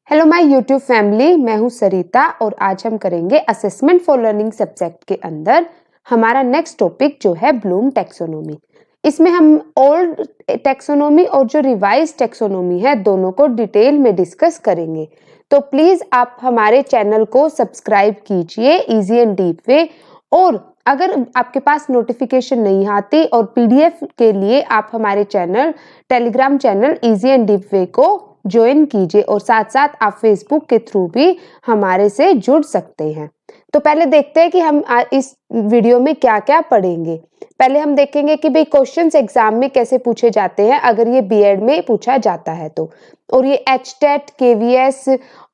Hello my YouTube family, मैं हूं सरिता और आज हम करेंगे असेसमेंट फॉर लर्निंग सब्जेक्ट के अंदर हमारा नेक्स्ट टॉपिक जो है ब्लूम टैक्सोनॉमी। इसमें हम ओल्ड टैक्सोनॉमी और जो रिवाइज टैक्सोनॉमी है दोनों को डिटेल में डिस्कस करेंगे। तो प्लीज आप हमारे चैनल को सब्सक्राइब कीजिए इजी एंड डीप वे, और अगर आपके पास नोटिफिकेशन नहीं आती और पीडीएफ के लिए आप हमारे channel Telegram channel easy and deep way को ज्वाइन कीजिए और साथ साथ आप फेसबुक के थ्रू भी हमारे से जुड़ सकते हैं। तो पहले देखते हैं कि हम इस वीडियो में क्या क्या पढ़ेंगे। पहले हम देखेंगे कि भाई क्वेश्चंस एग्जाम में कैसे पूछे जाते हैं अगर ये बीएड में पूछा जाता है तो, और ये एचटेट, केवीएस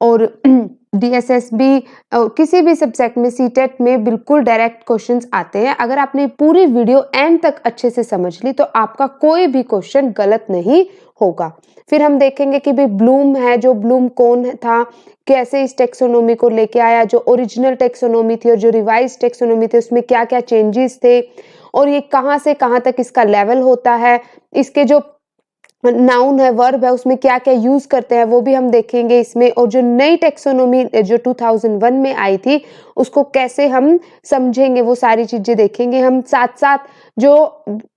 और डीएसएसबी किसी भी सब्जेक्ट में, सीटेट में बिल्कुल डायरेक्ट क्वेश्चंस आते हैं। अगर आपने पूरी वीडियो एंड तक अच्छे से समझ ली तो आपका कोई भी क्वेश्चन गलत नहीं होगा। फिर हम देखेंगे कि भाई ब्लूम है, जो ब्लूम कौन था, कैसे इस टेक्सोनोमी को लेके आया, जो ओरिजिनल टेक्सोनोमी थी और जो रिवाइज टेक्सोनोमी थी उसमें क्या क्या चेंजेस थे, और ये कहाँ से कहाँ तक इसका लेवल होता है, इसके जो नाउन है, वर्ब है, उसमें क्या क्या यूज करते हैं वो भी हम देखेंगे इसमें, और जो नई टेक्सोनोमी जो 2001 में आई थी उसको कैसे हम समझेंगे वो सारी चीजें देखेंगे हम। साथ साथ जो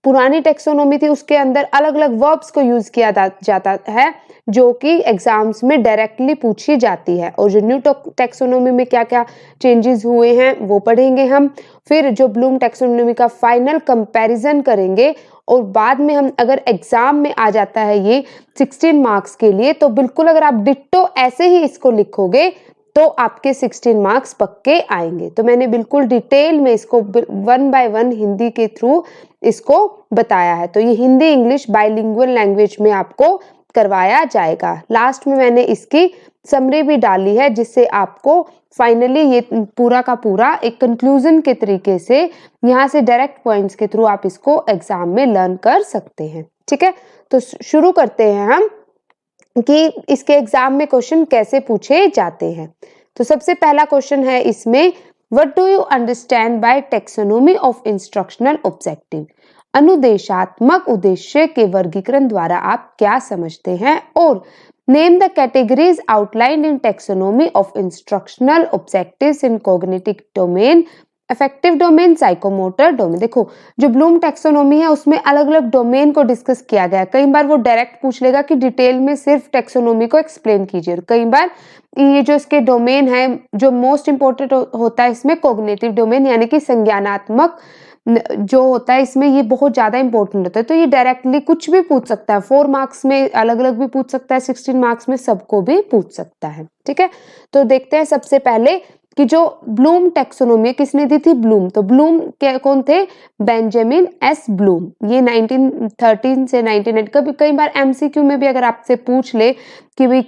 पुरानी टेक्सोनोमी थी उसके अंदर अलग अलग वर्ब्स को यूज किया जाता है जो कि एग्जाम्स में डायरेक्टली पूछी जाती है, और जो न्यू टेक्सोनोमी में क्या क्या चेंजेस हुए हैं वो पढ़ेंगे हम। फिर जो ब्लूम टेक्सोनोमी का फाइनल कंपैरिजन करेंगे, और बाद में हम अगर एग्जाम में आ जाता है ये 16 मार्क्स के लिए तो बिल्कुल अगर आप डिट्टो ऐसे ही इसको लिखोगे तो आपके 16 मार्क्स पक्के आएंगे। तो मैंने बिल्कुल डिटेल में इसको 1 बाय 1 हिंदी के थ्रू इसको बताया है। तो ये हिंदी इंग्लिश बाइलिंगुअल लैंग्वेज में आपको करवाया जाएगा। लास्ट में मैंने इसकी समरी भी डाली है जिससे आपको फाइनली ये पूरा का पूरा एक कंक्लूजन के तरीके से यहाँ से डायरेक्ट पॉइंट्स के थ्रू आप इसको एग्जाम में लर्न कर सकते हैं। ठीक है, तो शुरू करते हैं हम कि इसके एग्जाम में क्वेश्चन कैसे पूछे जाते हैं। तो सबसे पहला क्वेश्चन है इसमें, what do you understand by taxonomy of instructional objective? अनुदेशात्मक उद्देश्य के वर्गीकरण द्वारा आप क्या समझते हैं? और name the categories outlined in taxonomy of instructional objectives in cognitive domain, affective domain, psychomotor domain. देखो, जो ब्लूम टैक्सोनॉमी है उसमें अलग अलग डोमेन को डिस्कस किया गया है। कई बार वो डायरेक्ट पूछ लेगा कि डिटेल में सिर्फ टैक्सोनॉमी को एक्सप्लेन कीजिए, और कई बार ये जो इसके डोमेन है जो मोस्ट इंपॉर्टेंट होता है इसमें कॉग्निटिव डोमेन, यानी कि संज्ञानात्मक जो होता है इसमें ये बहुत ज्यादा इंपॉर्टेंट होता है। तो ये डायरेक्टली कुछ भी पूछ सकता है, 4 मार्क्स में अलग अलग भी पूछ सकता है, 16 मार्क्स में सबको भी पूछ सकता है। ठीक है, तो देखते हैं सबसे पहले कि जो ब्लूम टैक्सोनॉमी किसने दी थी? ब्लूम। तो ब्लूम कौन थे? Benjamin S Bloom. ये 1913 से 1980, कभी कई बार एमसीक्यू में भी अगर आपसे पूछ ले कि भाई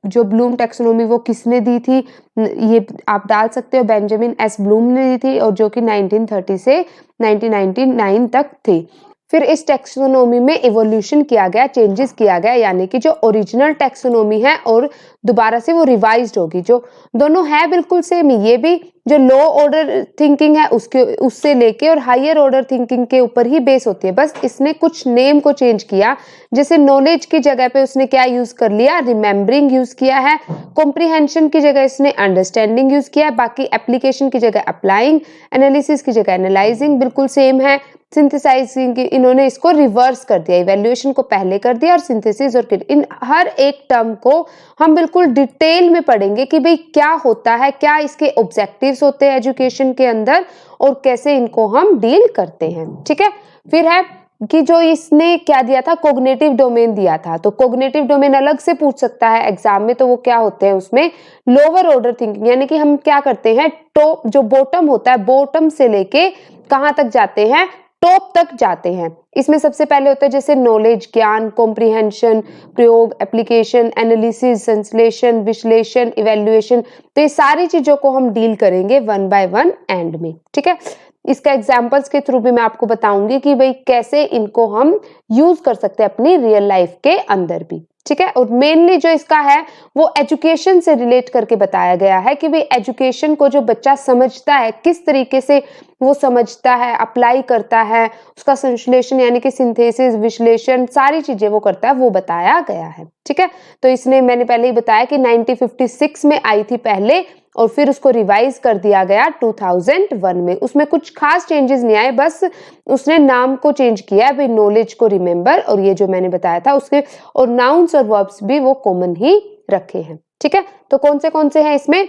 जो ब्लूम टैक्सोनॉमी वो किसने दी थी, ये आप डाल सकते हो, बेंजामिन एस ब्लूम ने दी थी, और जो कि 1930 से 1999 तक थी। फिर इस टैक्सोनॉमी में इवोल्यूशन किया गया, चेंजेस किया गया, यानी कि जो ओरिजिनल टैक्सोनॉमी है और दोबारा से वो रिवाइज्ड होगी। जो दोनों है बिल्कुल सेम, ये भी जो लो ऑर्डर थिंकिंग है उससे लेके और हायर ऑर्डर थिंकिंग के ऊपर ही बेस होती है, बस इसने कुछ नेम को चेंज किया। जैसे नॉलेज की जगह पे उसने क्या यूज कर लिया? रिमेम्बरिंग यूज किया है। कॉम्प्रिहेंशन की जगह इसने अंडरस्टैंडिंग यूज किया है। बाकी एप्लीकेशन की जगह अप्लाइंग, एनालिसिस की जगह एनालाइजिंग बिल्कुल सेम है। सिंथेसाइजिंग इन्होंने इसको रिवर्स कर दिया, इवैल्यूएशन को पहले कर दिया और सिंथेसिस और इन हर एक टर्म को हम बिल्कुल डिटेल में पढ़ेंगे कि भाई क्या होता है, क्या इसके ऑब्जेक्टिव्स होते हैं एजुकेशन के अंदर, और कैसे इनको हम डील करते हैं। ठीक है, फिर है कि जो इसने क्या दिया था? कॉग्निटिव डोमेन दिया था। तो कॉग्निटिव डोमेन अलग से पूछ सकता है एग्जाम में, तो वो क्या होते हैं उसमें? लोअर ऑर्डर थिंकिंग, यानी कि हम क्या करते हैं, टॉप जो बॉटम होता है, बॉटम से लेके कहां तक जाते हैं? टॉप तक जाते हैं। इसमें सबसे पहले होता है जैसे नॉलेज, ज्ञान, कॉम्प्रिहेंशन, प्रयोग, एप्लीकेशन, एनालिसिस, संश्लेषण, विश्लेषण, इवैल्यूएशन। तो ये सारी चीजों को हम डील करेंगे 1 बाय 1 एंड में। ठीक है, इसका एग्जांपल्स के थ्रू भी मैं आपको बताऊंगी कि भाई कैसे इनको हम यूज कर सकते हैं अपनी रियल लाइफ के अंदर भी। ठीक है। और मेनली जो इसका है वो एजुकेशन से रिलेट करके बताया गया है कि भाई एजुकेशन को जो बच्चा समझता है किस तरीके से वो समझता है, अप्लाई करता है, उसका संश्लेषण यानी कि सिंथेसिस, विश्लेषण, सारी चीजें वो करता है, वो बताया गया है। ठीक है। तो इसने मैंने पहले ही बताया कि 1956 में आई थी पहले और फिर उसको रिवाइज कर दिया गया 2001 में। उसमें कुछ खास चेंजेस नहीं आए, बस उसने नाम को चेंज किया है, भाई नॉलेज को रिमेंबर, और ये जो मैंने बताया था उसके, और नाउन्स और वर्ब्स भी वो कॉमन ही रखे हैं। ठीक है। तो कौन से हैं इसमें,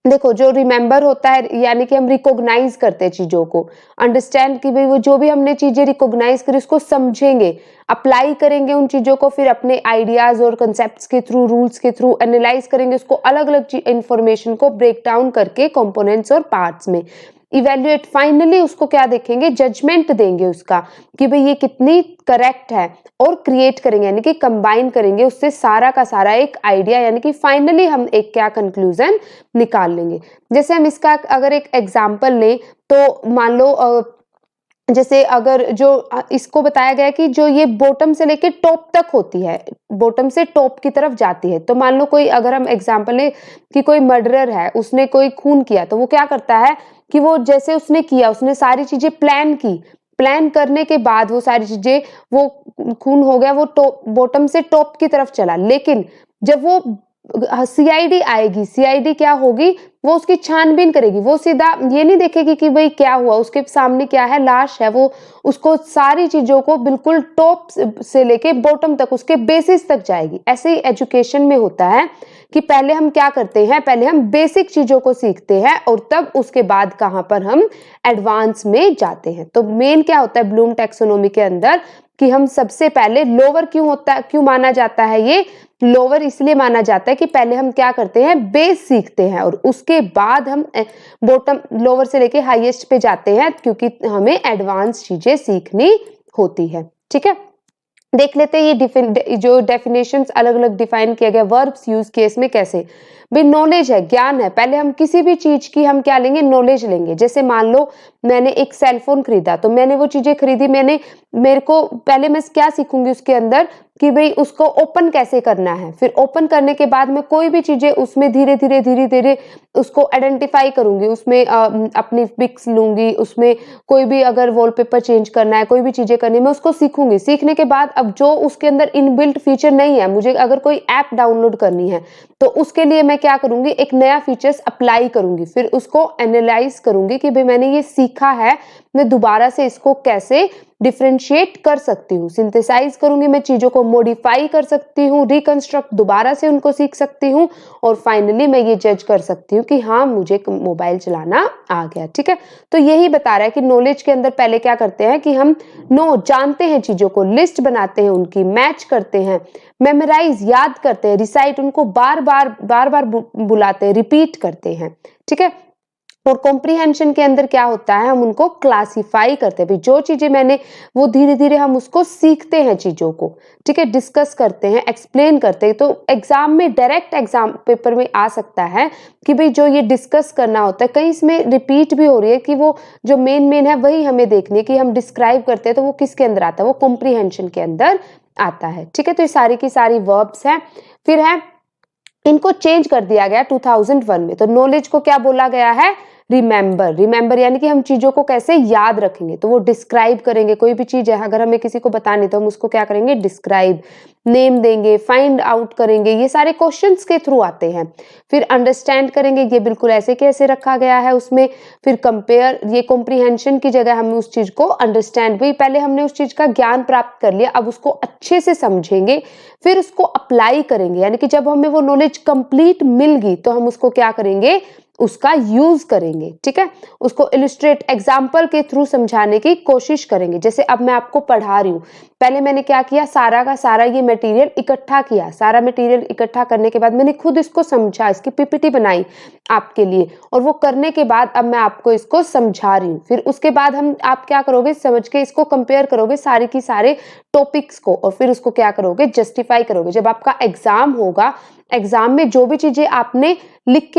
देखो जो रिमेंबर होता है यानी कि हम रिकॉग्नाइज करते हैं चीजों को, अंडरस्टैंड की भाई वो जो भी हमने चीजें रिकॉग्नाइज करी उसको समझेंगे, अप्लाई करेंगे उन चीजों को, फिर अपने आइडियाज और कंसेप्ट्स के थ्रू, रूल्स के थ्रू एनालाइज करेंगे उसको, अलग अलग इंफॉर्मेशन को ब्रेक डाउन करके कंपोनेंट्स और पार्ट्स में इवेल्युएट, फाइनली उसको क्या देखेंगे, जजमेंट देंगे उसका कि भाई ये कितनी करेक्ट है, और क्रिएट करेंगे यानी कि कंबाइन करेंगे उससे सारा का सारा एक आइडिया, यानी कि फाइनली हम एक क्या कंक्लूजन निकाल लेंगे। जैसे हम इसका अगर एक एग्जांपल लें तो मान लो जैसे अगर जो इसको बताया गया कि जो ये बॉटम से लेके टॉप तक होती है, बॉटम से टॉप की तरफ जाती है, तो मान लो कोई, अगर हम एग्जांपल ले कि कोई मर्डरर है, उसने कोई खून किया, तो वो क्या करता है कि वो जैसे उसने किया, उसने सारी चीजें प्लान की, प्लान करने के बाद वो सारी चीजें, वो खून हो गया, वो टॉप, बॉटम से टॉप की तरफ चला, लेकिन जब वो सीआईडी आएगी, सीआईडी क्या होगी, वो उसकी छानबीन करेगी, वो सीधा ये नहीं देखेगी कि भाई क्या हुआ, उसके सामने क्या है, लाश है, वो उसको सारी चीजों को बिल्कुल टॉप से लेके बॉटम तक, उसके बेसिस तक जाएगी। ऐसे ही एजुकेशन में होता है कि पहले हम क्या करते हैं, पहले हम बेसिक चीजों को सीखते हैं और तब उसके बाद कहां पर हम एडवांस में जाते हैं। तो मेन क्या होता है ब्लूम टैक्सोनॉमी के अंदर कि हम सबसे पहले लोअर क्यों होता है, क्यों माना जाता है, ये लोअर इसलिए माना जाता है कि पहले हम क्या करते हैं, बेस सीखते हैं और उसके बाद हम बॉटम, लोअर से लेके हाईएस्ट पे जाते हैं, क्योंकि हमें एडवांस चीजें सीखनी होती है। ठीक है। देख लेते हैं ये जो डेफिनेशंस अलग अलग डिफाइन किया गया, वर्ब्स यूज किए इसमें कैसे, भाई नॉलेज है, ज्ञान है, पहले हम किसी भी चीज की हम क्या लेंगे, नॉलेज लेंगे। जैसे मान लो मैंने एक सेलफोन खरीदा, तो मैंने वो चीजें खरीदी, मेरे को पहले मैं क्या सीखूंगी उसके अंदर कि भाई उसको ओपन कैसे करना है, फिर ओपन करने के बाद मैं कोई भी चीजें उसमें धीरे धीरे उसको आइडेंटिफाई करूंगी, उसमें अपनी पिक्स लूंगी, उसमें कोई भी अगर वॉलपेपर चेंज करना है, कोई भी चीजें करनी है, मैं उसको सीखूंगी। सीखने के बाद अब जो उसके अंदर इनबिल्ट फीचर नहीं है, मुझे अगर कोई ऐप डाउनलोड करनी है तो उसके लिए मैं क्या करूंगी, एक नया फीचर्स अप्लाई करूंगी, फिर उसको एनालाइज करूंगी कि भाई मैंने ये सीखा है, मैं दोबारा से इसको कैसे डिफरेंशिएट कर सकती हूँ, सिंथेसाइज करूंगी, मैं चीजों को मॉडिफाई कर सकती हूँ, रिकंस्ट्रक्ट दोबारा से उनको सीख सकती हूँ, और फाइनली मैं ये जज कर सकती हूँ कि हाँ मुझे मोबाइल चलाना आ गया। ठीक है। तो यही बता रहा है कि नॉलेज के अंदर पहले क्या करते हैं कि हम जानते हैं चीजों को, लिस्ट बनाते हैं उनकी, मैच करते हैं, मेमोराइज याद करते हैं, रिसाइट उनको बार बार बुलाते हैं, रिपीट करते हैं। ठीक है। और कॉम्प्रीहेंशन के अंदर क्या होता है, हम उनको क्लासिफाई करते हैं, जो चीजें मैंने, वो धीरे धीरे हम उसको सीखते हैं चीजों को। ठीक है। डिस्कस करते हैं, एक्सप्लेन करते हैं। तो एग्जाम में, डायरेक्ट एग्जाम पेपर में आ सकता है कि भाई जो ये डिस्कस करना होता है, कहीं इसमें रिपीट भी हो रही है कि वो जो मेन है वही हमें देखनी कि हम डिस्क्राइब करते हैं, तो वो किसके अंदर आता है, वो कॉम्प्रीहेंशन के अंदर आता है। ठीक है। तो ये सारी की सारी वर्ब्स हैं। फिर है, इनको चेंज कर दिया गया 2001 में। तो नॉलेज को क्या बोला गया है, रिमेंबर यानी कि हम चीजों को कैसे याद रखेंगे, तो वो डिस्क्राइब करेंगे, कोई भी चीज है अगर हमें किसी को बतानी तो हम उसको क्या करेंगे, डिस्क्राइब, नेम देंगे, फाइंड आउट करेंगे, ये सारे क्वेश्चंस के थ्रू आते हैं। फिर अंडरस्टैंड करेंगे, ये बिल्कुल ऐसे कैसे रखा गया है उसमें। फिर कंपेयर, ये कॉम्प्रीहेंशन की जगह हम उस चीज को अंडरस्टैंड, भाई पहले हमने उस चीज का ज्ञान प्राप्त कर लिया, अब उसको अच्छे से समझेंगे, फिर उसको अप्लाई करेंगे, यानी कि जब हमें वो नॉलेज कंप्लीट मिल गई तो हम उसको क्या करेंगे, उसका यूज करेंगे। ठीक है। उसको इलस्ट्रेट, एग्जाम्पल के थ्रू समझाने की कोशिश करेंगे। जैसे अब मैं आपको पढ़ा रही हूँ, पहले मैंने क्या किया, सारा का सारा ये मटेरियल इकट्ठा किया, सारा मटेरियल इकट्ठा करने के बाद मैंने खुद इसको समझा, इसकी पीपीटी बनाई आपके लिए, और वो करने के बाद अब मैं आपको इसको समझा रही हूँ। फिर उसके बाद आप क्या करोगे, समझ के इसको कंपेयर करोगे सारे की सारे टॉपिक्स को, और फिर उसको क्या करोगे, जस्टिफाई करोगे। जब आपका एग्जाम होगा, एग्जाम में जो भी चीजें आपने लिख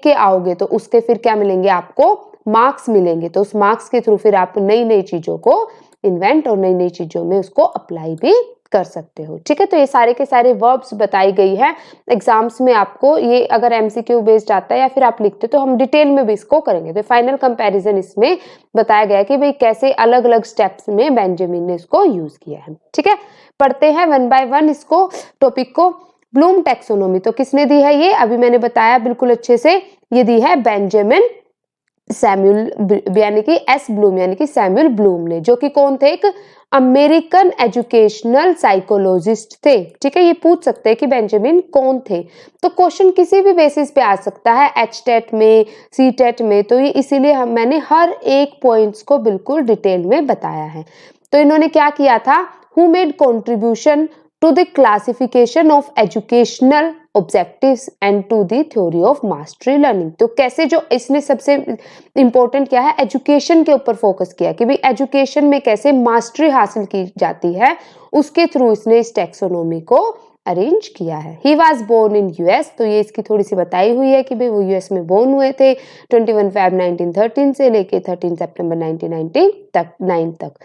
के आओगे, तो उसके फिर क्या मिलेंगे, आपको मार्क्स मिलेंगे। तो उस मार्क्स के थ्रू फिर आप नई नई चीजों को इन्वेंट और नई नई चीजों में उसको अप्लाई भी कर सकते हो। ठीक है, तो ये सारे के सारे वर्ब्स बताई गई है एग्जाम्स में आपको। ये अगर एमसीक्यू बेस्ड आता है या फिर आप लिखते तो हम डिटेल में भी इसको करेंगे। तो फाइनल कंपैरिजन इसमें बताया गया है कि भाई कैसे अलग अलग स्टेप्स में बेंजामिन ने इसको यूज किया है। ठीक है, पढ़ते हैं वन बाय वन इसको, टॉपिक को। ब्लूम टैक्सोनॉमी तो किसने दी है? ये अभी मैंने बताया बिल्कुल अच्छे से, ये दी है बेंजामिन सैमुअल यानी कि एस ब्लूम यानी कि सैमुअल ब्लूम ने, जो कि कौन थे? एक अमेरिकन एजुकेशनल साइकोलॉजिस्ट थे। ठीक है, ये पूछ सकते हैं कि बेंजामिन कौन थे। तो क्वेश्चन किसी भी बेसिस पे आ सकता है, एचटेट में, सीटेट में, तो ये इसीलिए मैंने हर एक पॉइंट्स को बिल्कुल डिटेल में बताया है। तो इन्होंने क्या किया था? Who made contribution to the classification of educational objectives and to the theory of mastery learning. तो कैसे, जो इसने सबसे इंपॉर्टेंट क्या है, एजुकेशन के ऊपर फोकस किया कि भाई एजुकेशन में कैसे मास्टरी हासिल की जाती है, उसके थ्रू इसने इस टैक्सोनॉमी को अरेंज किया है। He was born in US, तो ये इसकी थोड़ी सी बताई हुई है कि भाई वो यूएस में बोर्न हुए थे 21 फेब 1913 से लेके 13 सितंबर 1999 तक।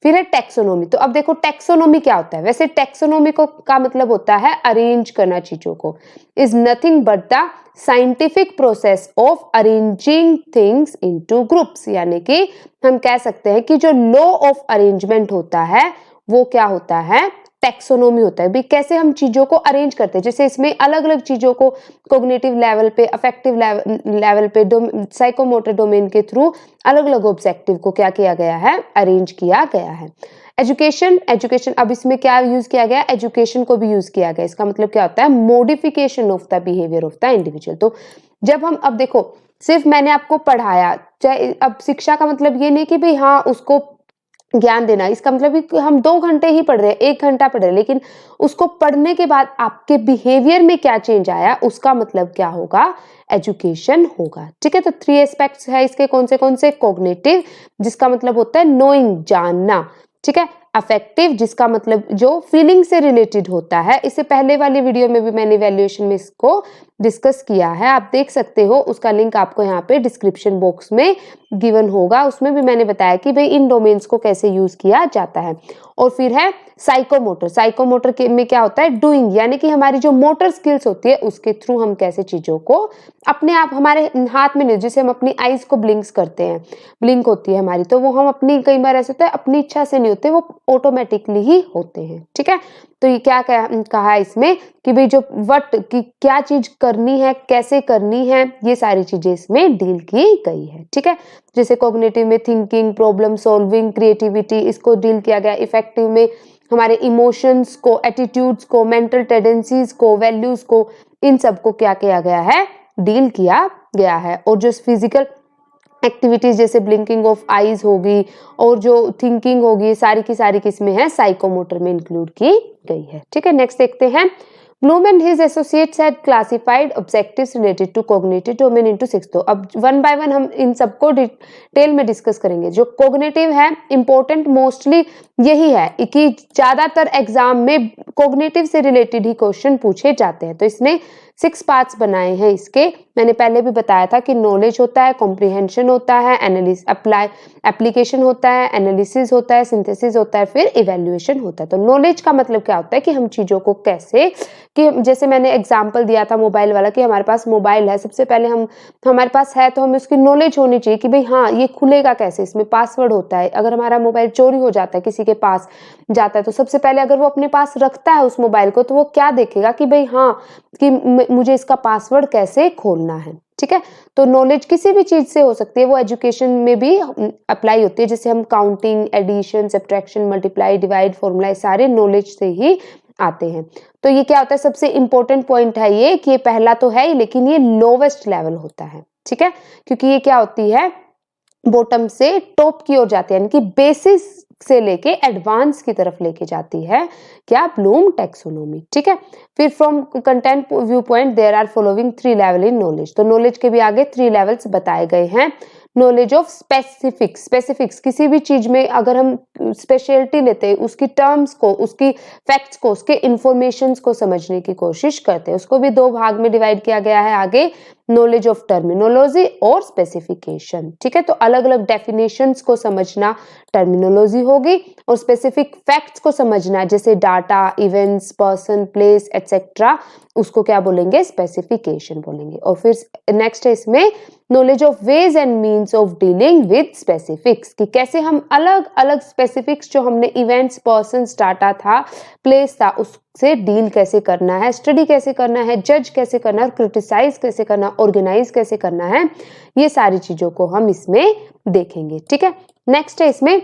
फिर है टैक्सोनॉमी। तो अब देखो टैक्सोनॉमी क्या होता है। वैसे टैक्सोनॉमी को का मतलब होता है अरेंज करना चीजों को, is nothing but the scientific process of arranging things into groups. यानी कि हम कह सकते हैं कि जो लॉ ऑफ अरेंजमेंट होता है वो क्या होता है? टैक्सोनॉमी होता है। भी कैसे हम चीजों को अरेंज करते हैं, जैसे इसमें अलग अलग चीजों को कॉग्निटिव लेवल पे, अफेक्टिव लेवल पे, साइकोमोटर डोमेन के थ्रू अलग अलग ऑब्जेक्टिव को क्या किया गया है? अरेंज किया गया है। एजुकेशन अब इसमें क्या यूज किया गया? एजुकेशन को भी यूज किया गया। इसका मतलब क्या होता है? Modification of the behaviour of the individual. तो जब हम, अब देखो सिर्फ मैंने आपको पढ़ाया, चाहे अब शिक्षा का मतलब ये नहीं कि भाई हाँ उसको ज्ञान देना, इसका मतलब कि हम 2 घंटे ही पढ़ रहे हैं, 1 घंटा पढ़ रहे हैं, लेकिन उसको पढ़ने के बाद आपके बिहेवियर में क्या चेंज आया, उसका मतलब क्या होगा? एजुकेशन होगा। ठीक है, तो 3 एस्पेक्ट्स है इसके। कौन से? कॉग्निटिव, जिसका मतलब होता है नोइंग, जानना। ठीक है, अफेक्टिव, जिसका मतलब जो फीलिंग से रिलेटेड होता है। इससे पहले वाली वीडियो में भी मैंने इवैल्यूएशन में इसको डिस्कस किया है, आप देख सकते हो, उसका लिंक आपको यहाँ पे डिस्क्रिप्शन बॉक्स में गिवन होगा। उसमें भी मैंने बताया कि भाई इन डोमेन्स को कैसे यूज किया जाता है। और फिर है साइकोमोटर में क्या होता है? डूइंग, यानी कि हमारी जो मोटर स्किल्स होती है उसके थ्रू हम कैसे चीजों को अपने आप, हमारे हाथ में नहीं, जैसे हम अपनी आईज को ब्लिंक्स करते हैं, ब्लिंक होती है हमारी, तो वो हम अपनी, कई बार ऐसा होता है अपनी इच्छा से नहीं होते, वो ऑटोमेटिकली ही होते हैं। ठीक है, तो ये क्या कहा है इसमें कि भाई जो वट की क्या चीज करनी है, कैसे करनी है, ये सारी चीजें इसमें डील की गई है। ठीक है, जैसे कॉग्निटिव में थिंकिंग, प्रॉब्लम सॉल्विंग, क्रिएटिविटी, इसको डील किया गया। इफेक्टिव में हमारे इमोशंस को, एटीट्यूड्स को, मेंटल टेंडेंसीज को, वैल्यूज को, इन सबको क्या किया गया है? डील किया गया है। और जो फिजिकल एक्टिविटीज जैसे ब्लिंकिंग ऑफ आईज होगी और जो थिंकिंग होगी, सारी की सारी किसमें है? साइकोमोटर में इंक्लूड की गई है। ठीक है, नेक्स्ट देखते हैं। Bloom and his associates had classified objectives related to cognitive domain into 6। तो अब वन बाय वन हम इन सबको डिटेल में डिस्कस करेंगे। जो कॉग्निटिव है, इंपॉर्टेंट मोस्टली यही है कि ज्यादातर एग्जाम में कॉग्निटिव से रिलेटेड ही क्वेश्चन पूछे जाते हैं। तो इसने 6 पार्ट्स बनाए हैं इसके। मैंने पहले भी बताया था कि नॉलेज होता है, कॉम्प्रिहेंशन होता है, एप्लीकेशन होता है, एनालिसिस होता है, सिंथेसिस होता है, फिर इवैल्यूएशन होता है। तो नॉलेज का मतलब क्या होता है कि हम चीजों को कैसे, कि जैसे मैंने एग्जांपल दिया था मोबाइल वाला, कि हमारे पास मोबाइल है, सबसे पहले हमारे पास है तो हमें उसकी नॉलेज होनी चाहिए कि भाई हाँ ये खुलेगा कैसे, इसमें पासवर्ड होता है। अगर हमारा मोबाइल चोरी हो जाता है, किसी के पास जाता है, तो सबसे पहले अगर वो अपने पास रखता है उस मोबाइल को, तो वो क्या देखेगा कि भाई हाँ कि मुझे इसका पासवर्ड कैसे खोलना है। ठीक है, तो नॉलेज किसी भी चीज से हो सकती है, वो एजुकेशन में भी अप्लाई होती है। जैसे हम counting, addition, subtraction, multiply, divide, formula, सारे नॉलेज से ही आते हैं। तो ये क्या होता है, सबसे इंपॉर्टेंट पॉइंट है ये कि ये पहला तो है ही, लेकिन ये लोवेस्ट लेवल होता है। ठीक है, क्योंकि ये क्या होती है, बॉटम से टॉप की ओर जाती है, यानी कि बेसिस से लेके एडवांस की तरफ लेके जाती है क्या? Bloom taxonomy. ठीक है, फिर from content view point there are following 3 level in knowledge. तो नॉलेज के भी आगे 3 लेवल्स बताए गए हैं। नॉलेज ऑफ स्पेसिफिक्स किसी भी चीज में अगर हम स्पेशलिटी लेते हैं, उसकी टर्म्स को, उसकी फैक्ट्स को, उसके इंफॉर्मेशंस को समझने की कोशिश करते हैं। उसको भी दो भाग में डिवाइड किया गया है आगे, नॉलेज ऑफ टर्मिनोलॉजी और स्पेसिफिकेशन। ठीक है, तो अलग अलग डेफिनेशंस को समझना टर्मिनोलॉजी होगी, और स्पेसिफिक फैक्ट्स को समझना जैसे data, events, person, place etcetera, उसको क्या बोलेंगे, स्पेसिफिकेशन बोलेंगे। और फिर नेक्स्ट है इसमें knowledge of ways and means of dealing with specifics, कि कैसे हम अलग अलग स्पेसिफिक्स जो हमने इवेंट्स, पर्सन, डाटा था, प्लेस था, उससे डील कैसे करना है, स्टडी कैसे करना है, जज कैसे करना है, क्रिटिसाइज कैसे करना, ऑर्गेनाइज कैसे करना है, ये सारी चीजों को हम इसमें देखेंगे। ठीक है, नेक्स्ट है इसमें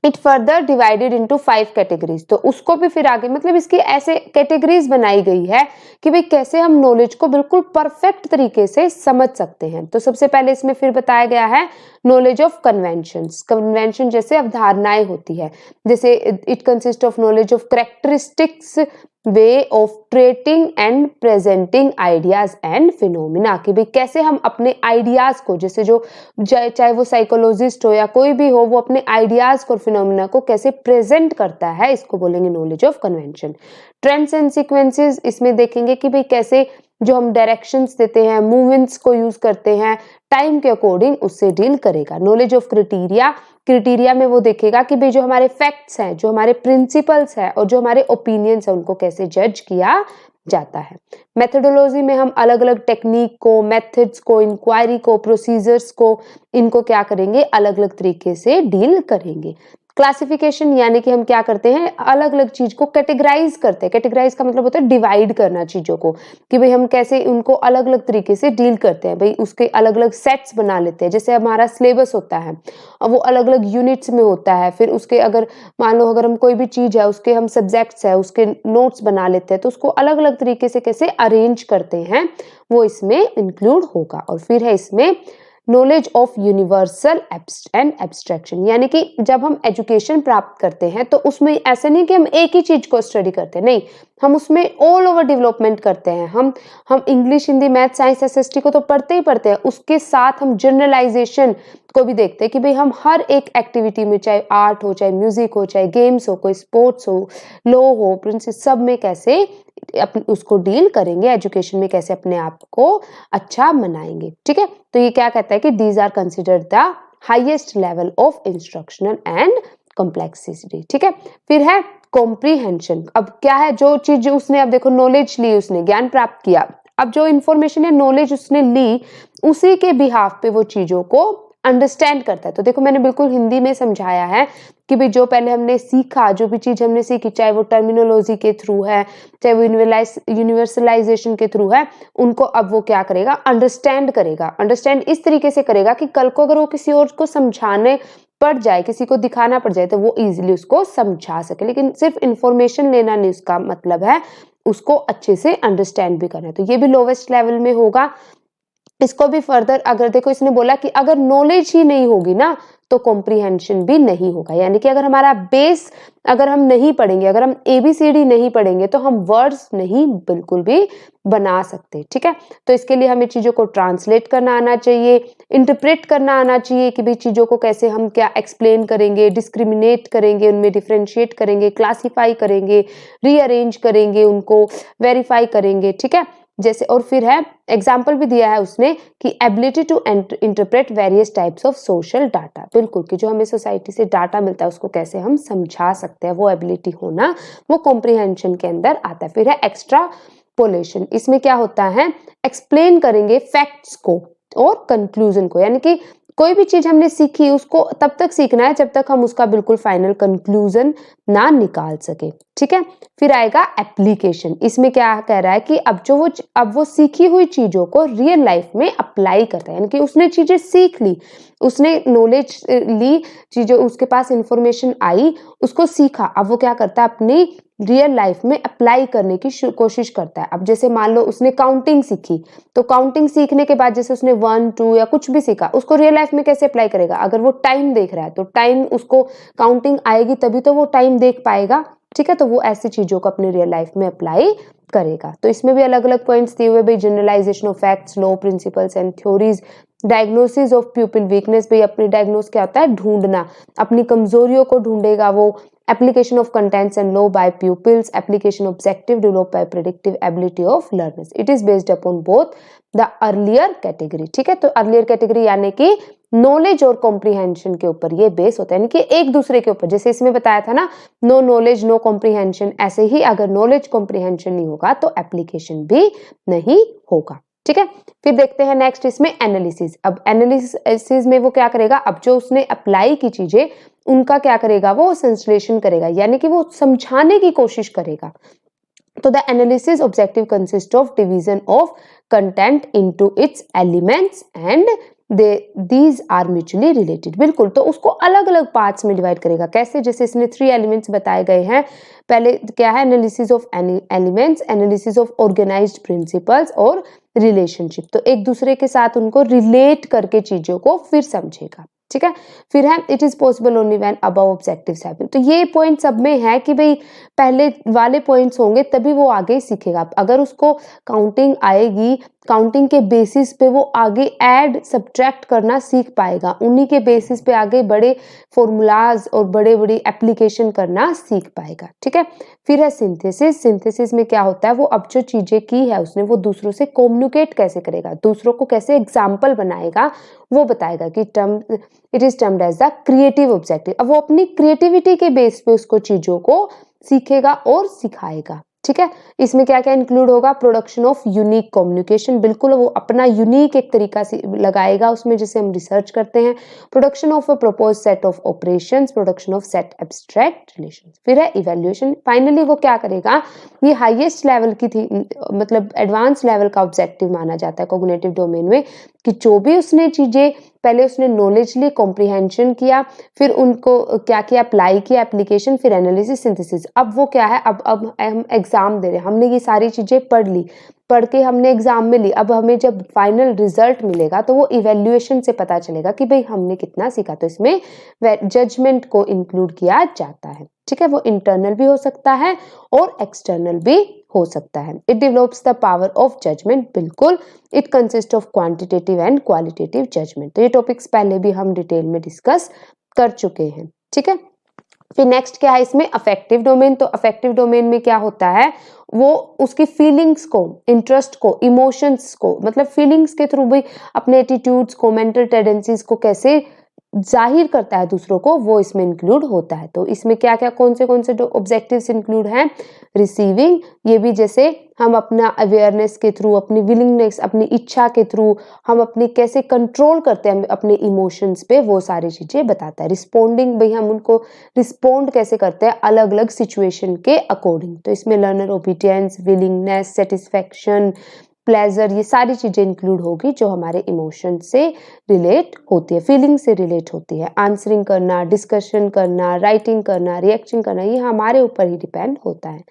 it further divided into 5 categories, तो उसको भी फिर आगे मतलब इसकी ऐसे कैटेगरीज बनाई गई है कि भाई कैसे हम नॉलेज को बिल्कुल परफेक्ट तरीके से समझ सकते हैं। तो सबसे पहले इसमें फिर बताया गया है नॉलेज ऑफ कन्वेंशंस, कन्वेंशन जैसे अवधारणाएं होती है, जैसे it consist of knowledge of characteristics, way of treating and presenting ideas and phenomena, कि भाई कैसे हम अपने आइडियाज को, जैसे जो चाहे वो साइकोलॉजिस्ट हो या कोई भी हो, वो अपने आइडियाज को, फिनोमिना को कैसे प्रेजेंट करता है, इसको बोलेंगे knowledge of convention. Trends and sequences, इसमें देखेंगे कि भाई कैसे जो हम डायरेक्शंस देते हैं, मूवमेंट्स को यूज करते हैं टाइम के अकॉर्डिंग, उससे डील करेगा। नॉलेज ऑफ क्राइटेरिया, क्राइटेरिया में वो देखेगा कि भाई जो हमारे फैक्ट्स हैं, जो हमारे प्रिंसिपल्स हैं और जो हमारे ओपिनियंस हैं, उनको कैसे जज किया जाता है। मेथोडोलॉजी में हम अलग अलग टेक्निक को, मेथड्स को, इंक्वायरी को, प्रोसीजर्स को, इनको क्या करेंगे, अलग अलग तरीके से डील करेंगे। क्लासिफिकेशन यानी कि हम क्या करते हैं, अलग अलग चीज को कैटेगराइज करते हैं। कैटेगराइज का मतलब होता है डिवाइड करना चीजों को, कि भाई हम कैसे उनको अलग अलग तरीके से डील करते हैं। भाई उसके अलग अलग सेट्स बना लेते हैं, जैसे हमारा सिलेबस होता है, अब वो अलग अलग यूनिट्स में होता है। फिर उसके अगर मान लो अगर हम कोई भी चीज है, उसके हम सब्जेक्ट्स है, उसके नोट्स बना लेते हैं, तो उसको अलग अलग तरीके से कैसे अरेंज करते हैं, वो इसमें इंक्लूड होगा। और फिर है इसमें knowledge of universal and abstraction, यानी कि जब हम एजुकेशन प्राप्त करते हैं तो उसमें ऐसा नहीं कि हम एक ही चीज को स्टडी करते हैं, नहीं, हम उसमें ऑल ओवर डेवलपमेंट करते हैं। हम English, Hindi, math, science, SST को तो पढ़ते ही पढ़ते हैं, उसके साथ हम जनरलाइजेशन को भी देखते हैं कि भाई हम हर एक एक्टिविटी में, चाहे आर्ट हो, चाहे म्यूजिक हो, चाहे गेम्स हो, कोई स्पोर्ट्स हो, लॉ हो, प्रिंसिपल, सब में कैसे उसको डील करेंगे, एजुकेशन में कैसे अपने आप को अच्छा बनाएंगे। ठीक है, तो ये क्या कहता है कि these are considered the highest level of instructional and complexity. ठीक है, फिर है कॉम्प्रीहेंशन। अब क्या है, जो चीज उसने, अब देखो नॉलेज ली, उसने ज्ञान प्राप्त किया, अब जो इंफॉर्मेशन या नॉलेज उसने ली, उसी के बिहाफ पे वो चीजों को अंडरस्टैंड करता है। तो देखो मैंने बिल्कुल हिंदी में समझाया है कि भाई जो पहले हमने सीखा, जो भी चीज हमने सीखी, चाहे वो टर्मिनोलॉजी के थ्रू है, चाहे वो यूनिवर्सलाइजेशन के थ्रू है, उनको अब वो क्या करेगा, अंडरस्टैंड करेगा। अंडरस्टैंड इस तरीके से करेगा कि कल को अगर वो किसी और को समझाने पड़ जाए, किसी को दिखाना पड़ जाए, तो वो इजीली उसको समझा सके। लेकिन सिर्फ इंफॉर्मेशन लेना नहीं उसका मतलब है, उसको अच्छे से अंडरस्टैंड भी करना है। तो ये भी लोवेस्ट लेवल में होगा। इसको भी फर्दर अगर देखो, इसने बोला कि अगर नॉलेज ही नहीं होगी ना, तो कॉम्प्रीहेंशन भी नहीं होगा। यानी कि अगर हमारा बेस अगर हम नहीं पढ़ेंगे, अगर हम ABCD नहीं पढ़ेंगे, तो हम वर्ड्स नहीं बिल्कुल भी बना सकते। ठीक है, तो इसके लिए हमें चीजों को ट्रांसलेट करना आना चाहिए, इंटरप्रेट करना आना चाहिए कि भाई चीजों को कैसे हम क्या एक्सप्लेन करेंगे, डिस्क्रिमिनेट करेंगे, उनमें डिफ्रेंशिएट करेंगे, क्लासीफाई करेंगे, रीअरेंज करेंगे, उनको वेरीफाई करेंगे। ठीक है, जैसे, और फिर है एग्जाम्पल भी दिया है उसने कि ability to interpret various types of social data, बिल्कुल, कि जो हमें सोसाइटी से डाटा मिलता है उसको कैसे हम समझा सकते हैं, वो एबिलिटी होना वो कॉम्प्रीहेंशन के अंदर आता है। फिर है एक्स्ट्रापोलेशन, इसमें क्या होता है, एक्सप्लेन करेंगे फैक्ट्स को और कंक्लूजन को, यानी कि कोई भी चीज हमने सीखी उसको तब तक सीखना है जब तक हम उसका बिल्कुल फाइनल कंक्लूजन ना निकाल सके। ठीक है, फिर आएगा एप्लीकेशन। इसमें क्या कह रहा है कि अब वो सीखी हुई चीजों को रियल लाइफ में अप्लाई करता है, यानी कि उसने चीजें सीख ली, उसने नॉलेज ली, चीजें उसके पास इंफॉर्मेशन आई, उसको सीखा, अब वो क्या करता है, अपनी रियल लाइफ में अप्लाई करने की कोशिश करता है। अब जैसे मान लो उसने काउंटिंग सीखी, तो काउंटिंग सीखने के बाद जैसे उसने 1 2 या कुछ भी सीखा, उसको रियल लाइफ में कैसे अप्लाई करेगा, अगर वो टाइम देख रहा है तो टाइम, उसको काउंटिंग आएगी तभी तो वो टाइम देख पाएगा। ठीक है, तो वो ऐसी चीजों को अपनी रियल लाइफ में अप्लाई करेगा। तो इसमें भी अलग अलग पॉइंट्स दिए हुए भाई, generalisation of facts, law, principles and theories, diagnosis of pupil weakness, भाई अपनी डायग्नोस क्या होता है, ढूंढना, अपनी कमजोरियों को ढूंढेगा वो। application of contents and law by pupils, application objective developed by predictive ability of learners, it is based upon both the earlier category। ठीक है, तो earlier category यानी कि नॉलेज और कॉम्प्रीहेंशन के ऊपर ये बेस होता है, यानी कि एक दूसरे के ऊपर, जैसे इसमें बताया था ना, नो नॉलेज नो कॉम्प्रीहेंशन, ऐसे ही अगर नॉलेज कॉम्प्रीहेंशन नहीं होगा तो एप्लीकेशन भी नहीं होगा। ठीक है, फिर देखते हैं नेक्स्ट इसमें एनालिसिस। अब एनालिसिस में वो क्या करेगा, अब जो उसने अप्लाई की चीजें उनका क्या करेगा, वो संश्लेषण करेगा, यानी कि वो समझाने की कोशिश करेगा। तो the analysis objective consist of division of content into its elements and these are mutually related। बिल्कुल, तो उसको अलग अलग पार्ट्स में डिवाइड करेगा। कैसे, जैसे इसने 3 एलिमेंट्स बताए गए हैं। पहले क्या है, analysis of elements, analysis of organised principles और रिलेशनशिप। तो एक दूसरे के साथ उनको रिलेट करके चीजों को फिर समझेगा। ठीक है, फिर है it is possible only when above objectives have been. तो ये पॉइंट सब में है कि भाई पहले वाले पॉइंट्स होंगे तभी वो आगे सीखेगा। अगर उसको काउंटिंग आएगी, काउंटिंग के बेसिस पे वो आगे ऐड सब्ट्रैक्ट करना सीख पाएगा, उन्हीं के बेसिस पे आगे बड़े फॉर्मूलाज और बड़े बड़ी एप्लीकेशन करना सीख पाएगा। ठीक है, फिर है सिंथेसिस। सिंथेसिस में क्या होता है, वो अब जो चीजें की है उसने वो दूसरों से कम्युनिकेट कैसे करेगा, दूसरों को कैसे एग्जाम्पल बनाएगा, वो बताएगा कि it is termed as the creative objective. अब वो अपनी क्रिएटिविटी के बेस पे उसको चीजों को सीखेगा और सिखाएगा। ठीक है, इसमें क्या क्या इंक्लूड होगा, प्रोडक्शन ऑफ यूनिक कम्युनिकेशन, बिल्कुल वो अपना यूनिक एक तरीका से लगाएगा उसमें, जैसे हम रिसर्च करते हैं। Production of a propose set of operations, production of set abstract relations. फिर है इवैल्यूएशन। फाइनली वो क्या करेगा, ये हाईएस्ट लेवल की थी, मतलब एडवांस लेवल का ऑब्जेक्टिव माना जाता है कॉग्निटिव डोमेन में, कि जो भी उसने चीजें पहले उसने नॉलेज ली, कॉम्प्रीहेंशन किया, फिर उनको क्या किया, अप्लाई किया, एप्लीकेशन, फिर एनालिसिस, सिंथेसिस। अब वो क्या है, अब हम एग्जाम दे रहे हैं, हमने ये सारी चीजें पढ़ ली, पढ़ के हमने एग्जाम में ली, अब हमें जब फाइनल रिजल्ट मिलेगा तो वो इवैल्यूएशन से पता चलेगा कि भाई हमने कितना सीखा। तो इसमें जजमेंट को इंक्लूड किया जाता है। ठीक है, वो इंटरनल भी हो सकता है और एक्सटर्नल भी हो सकता है। It develops the power of judgement, बिल्कुल, it consist of quantitative and qualitative judgement. तो ये टॉपिक्स पहले भी हम डिटेल में डिस्कस कर चुके हैं। ठीक है, फिर नेक्स्ट क्या है इसमें, अफेक्टिव डोमेन। तो अफेक्टिव डोमेन में क्या होता है, वो उसकी फीलिंग्स को, इंटरेस्ट को, इमोशंस को, मतलब फीलिंग्स के थ्रू भी अपने एटीट्यूड्स को, मेंटल टेंडेंसीज को कैसे जाहिर करता है दूसरों को, वो इसमें इंक्लूड होता है। तो इसमें क्या क्या कौन से ऑब्जेक्टिव्स इंक्लूड हैं, रिसीविंग, ये भी जैसे हम अपना अवेयरनेस के थ्रू, अपनी विलिंगनेस, अपनी इच्छा के थ्रू हम अपनी कैसे कंट्रोल करते हैं अपने इमोशंस पे, वो सारी चीजें बताता है। रिस्पोंडिंग, भाई हम उनको रिस्पोंड कैसे करते हैं अलग अलग सिचुएशन के अकॉर्डिंग। तो इसमें learner obedience, willingness, satisfaction, pleasure, ये सारी चीजें इंक्लूड होगी जो हमारे इमोशन से रिलेट होती है, फीलिंग से रिलेट होती है। आंसरिंग करना, डिस्कशन करना, राइटिंग करना, रिएक्शन करना, ये हमारे ऊपर ही डिपेंड होता है।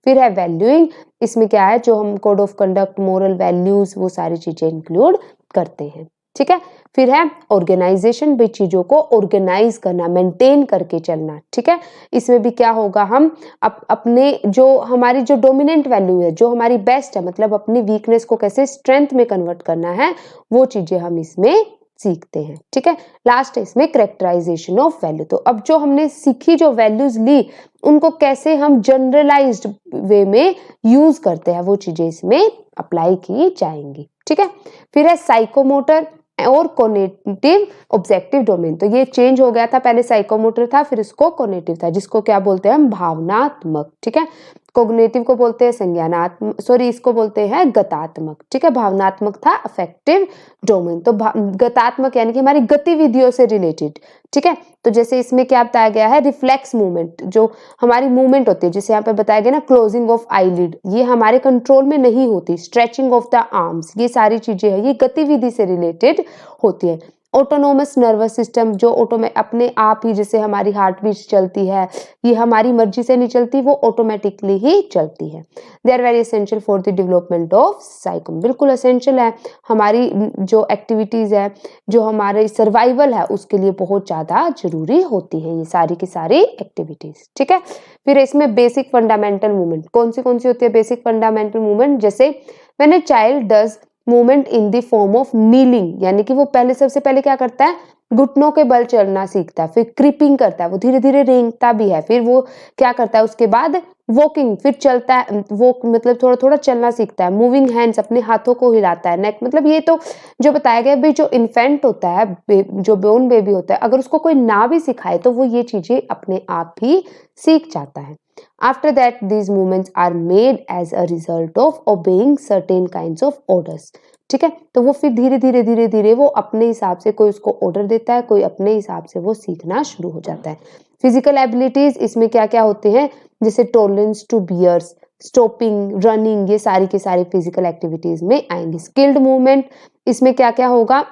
फिर है वैल्यूइंग, इसमें क्या है, जो हम code of conduct, moral values, वो सारी चीजें इंक्लूड करते हैं। ठीक है, फिर है ऑर्गेनाइजेशन, भी चीजों को ऑर्गेनाइज करना, मेंटेन करके चलना। ठीक है, इसमें भी क्या होगा, हम अपने जो हमारी जो डोमिनेंट वैल्यू है, जो हमारी बेस्ट है, मतलब अपनी वीकनेस को कैसे स्ट्रेंथ में कन्वर्ट करना है, वो चीजें हम इसमें सीखते हैं। ठीक है, लास्ट है इसमें कैरेक्टराइजेशन ऑफ वैल्यू। तो अब जो हमने सीखी, जो वैल्यूज ली, उनको कैसे हम जनरलाइज्ड वे में यूज करते हैं, वो चीजें इसमें अप्लाई की जाएंगी। ठीक है, फिर है साइकोमोटर और कॉग्निटिव ऑब्जेक्टिव डोमेन। तो ये चेंज हो गया था, पहले साइकोमोटर था, फिर इसको कॉग्निटिव था, जिसको क्या बोलते हैं हम, भावनात्मक। ठीक है, कॉग्निटिव को बोलते हैं संज्ञानात्मक, सॉरी इसको बोलते हैं गतात्मक। ठीक है, भावनात्मक था अफेक्टिव डोमेन। तो गतात्मक यानी कि हमारी गतिविधियों से रिलेटेड। ठीक है, तो जैसे इसमें क्या बताया गया है, रिफ्लेक्स मूवमेंट, जो हमारी मूवमेंट होती है, जैसे यहाँ पे बताया गया ना, क्लोजिंग ऑफ आईलिड, ये हमारे कंट्रोल में नहीं होती। स्ट्रेचिंग ऑफ द आर्म्स, ये सारी चीजें है, ये गतिविधि से रिलेटेड होती है। ऑटोनोमस नर्वस सिस्टम जो अपने आप ही, जैसे हमारी हार्ट बीट चलती है, ये हमारी मर्जी से नहीं चलती, वो ऑटोमेटिकली ही चलती है। They are very essential for the development of psycho, बिल्कुल एसेंशियल है, हमारी जो एक्टिविटीज है, जो हमारे सर्वाइवल है, उसके लिए बहुत ज्यादा जरूरी होती है ये सारी की सारी एक्टिविटीज। ठीक है, फिर इसमें बेसिक फंडामेंटल मूवमेंट कौन सी होती है? बेसिक फंडामेंटल मूवमेंट, जैसे when a child does movement in the form of kneeling, यानी कि वो सबसे पहले क्या करता है? घुटनों के बल चलना सीखता है, फिर क्रीपिंग करता है, वो धीरे धीरे रेंगता भी है, फिर वो क्या करता है उसके बाद? वॉकिंग, फिर चलता है, वो मतलब थोड़ा थोड़ा चलना सीखता है, मूविंग हैंड्स, अपने हाथों को हिलाता है, नेक, मतलब ये तो जो बताया गया भाई, जो इन्फेंट होता है, जो बोर्न बेबी होता है, अगर उसको कोई ना भी सिखाए तो वो ये चीजें अपने आप ही सीख जाता है। After that, these movements are made as a result of obeying certain kinds of orders. ठीक है, तो वो फिर धीरे धीरे वो अपने हिसाब से, कोई उसको ऑर्डर देता है, कोई अपने हिसाब से वो सीखना शुरू हो जाता है। फिजिकल एबिलिटीज इसमें क्या क्या होते हैं? जैसे tolerance to bears, stopping, running, ये सारी की सारी फिजिकल एक्टिविटीज में आएंगी। स्किल्ड मूवमेंट, इसमें क्या क्या होगा?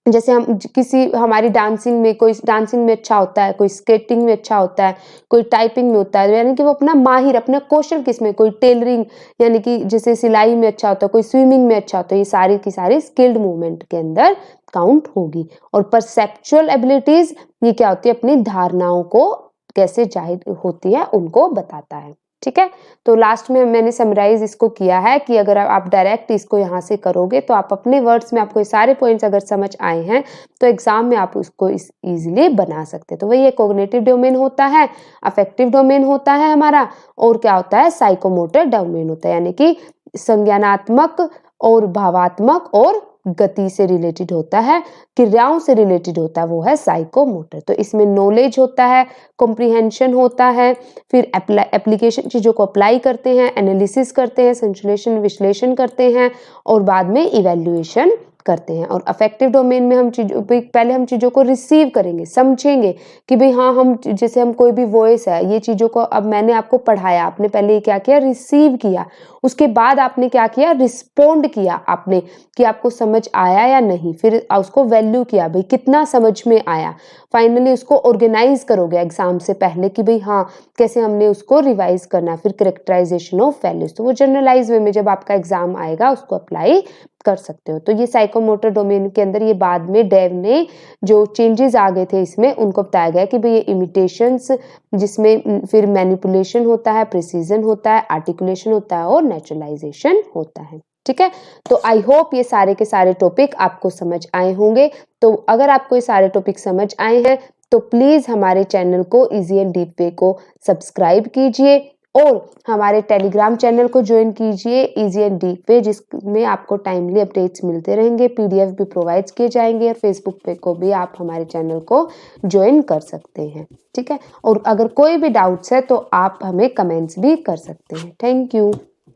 जैसे हम किसी, हमारी डांसिंग में, कोई डांसिंग में अच्छा होता है, कोई स्केटिंग में अच्छा होता है, कोई टाइपिंग में होता है, यानी कि वो अपना माहिर, अपना कौशल किसमें, कोई टेलरिंग, यानी कि जैसे सिलाई में अच्छा होता है, कोई स्विमिंग में अच्छा होता है, ये सारी की सारी स्किल्ड मूवमेंट के अंदर काउंट होगी। और परसेप्चुअल एबिलिटीज, ये क्या होती है? अपनी धारणाओं को कैसे जाहिर होती है उनको बताता है। ठीक है, तो लास्ट में मैंने समराइज इसको किया है कि अगर आप डायरेक्ट इसको यहाँ से करोगे तो आप अपने वर्ड्स में, आपको ये सारे पॉइंट्स अगर समझ आए हैं तो एग्जाम में आप उसको इजीली बना सकते हैं। तो वही कॉग्निटिव डोमेन होता है, अफेक्टिव डोमेन होता है हमारा, और क्या होता है? साइकोमोटर डोमेन होता है, यानी कि संज्ञानात्मक और भावात्मक और गति से रिलेटेड होता है, क्रियाओं से रिलेटेड होता है, वो है साइकोमोटर। तो इसमें नॉलेज होता है, कॉम्प्रिहेंशन होता है, फिर एप्लीकेशन, चीजों को अप्लाई करते हैं, एनालिसिस करते हैं, संश्लेषण विश्लेषण करते हैं, और बाद में इवैल्यूएशन करते हैं। और अफेक्टिव डोमेन में हम पहले हम चीजों को रिसीव करेंगे, समझेंगे कि भाई हाँ, हम जैसे हम कोई भी वॉइस है, ये चीजों को अब मैंने आपको पढ़ाया, आपने पहले क्या किया? रिसीव किया, उसके बाद आपने क्या किया? रिस्पोंड किया आपने, कि आपको समझ आया या नहीं, फिर उसको वैल्यू किया, भाई कितना समझ में आया, फाइनली उसको ऑर्गेनाइज करोगे एग्जाम से पहले कि भाई हाँ, कैसे हमने उसको रिवाइज करना है, फिर कैरेक्टराइजेशन ऑफ वैल्यूज, तो वो जनरलाइज वे में जब आपका एग्जाम आएगा उसको अप्लाई कर सकते हो। तो ये साइकोमोटर डोमेन के अंदर, ये बाद में डेव ने जो चेंजेस आ गए थे इसमें, उनको बताया गया कि भाई ये इमिटेशंस, जिसमें फिर मैनिपुलेशन होता है, प्रिसीजन होता है, आर्टिकुलेशन होता है और नेचुरलाइजेशन होता है। ठीक है, तो आई होप ये सारे के सारे टॉपिक आपको समझ आए होंगे। तो अगर आपको ये सारे टॉपिक समझ आए हैं तो प्लीज हमारे चैनल को इजी एंड डीप वे को सब्सक्राइब कीजिए, और हमारे टेलीग्राम चैनल को ज्वाइन कीजिए, इजी एंड डीप वे, जिसमें आपको टाइमली अपडेट्स मिलते रहेंगे, पीडीएफ भी प्रोवाइड किए जाएंगे, और फेसबुक पे को भी आप हमारे चैनल को ज्वाइन कर सकते हैं। ठीक है, और अगर कोई भी डाउट्स है तो आप हमें कमेंट्स भी कर सकते हैं। Thank you.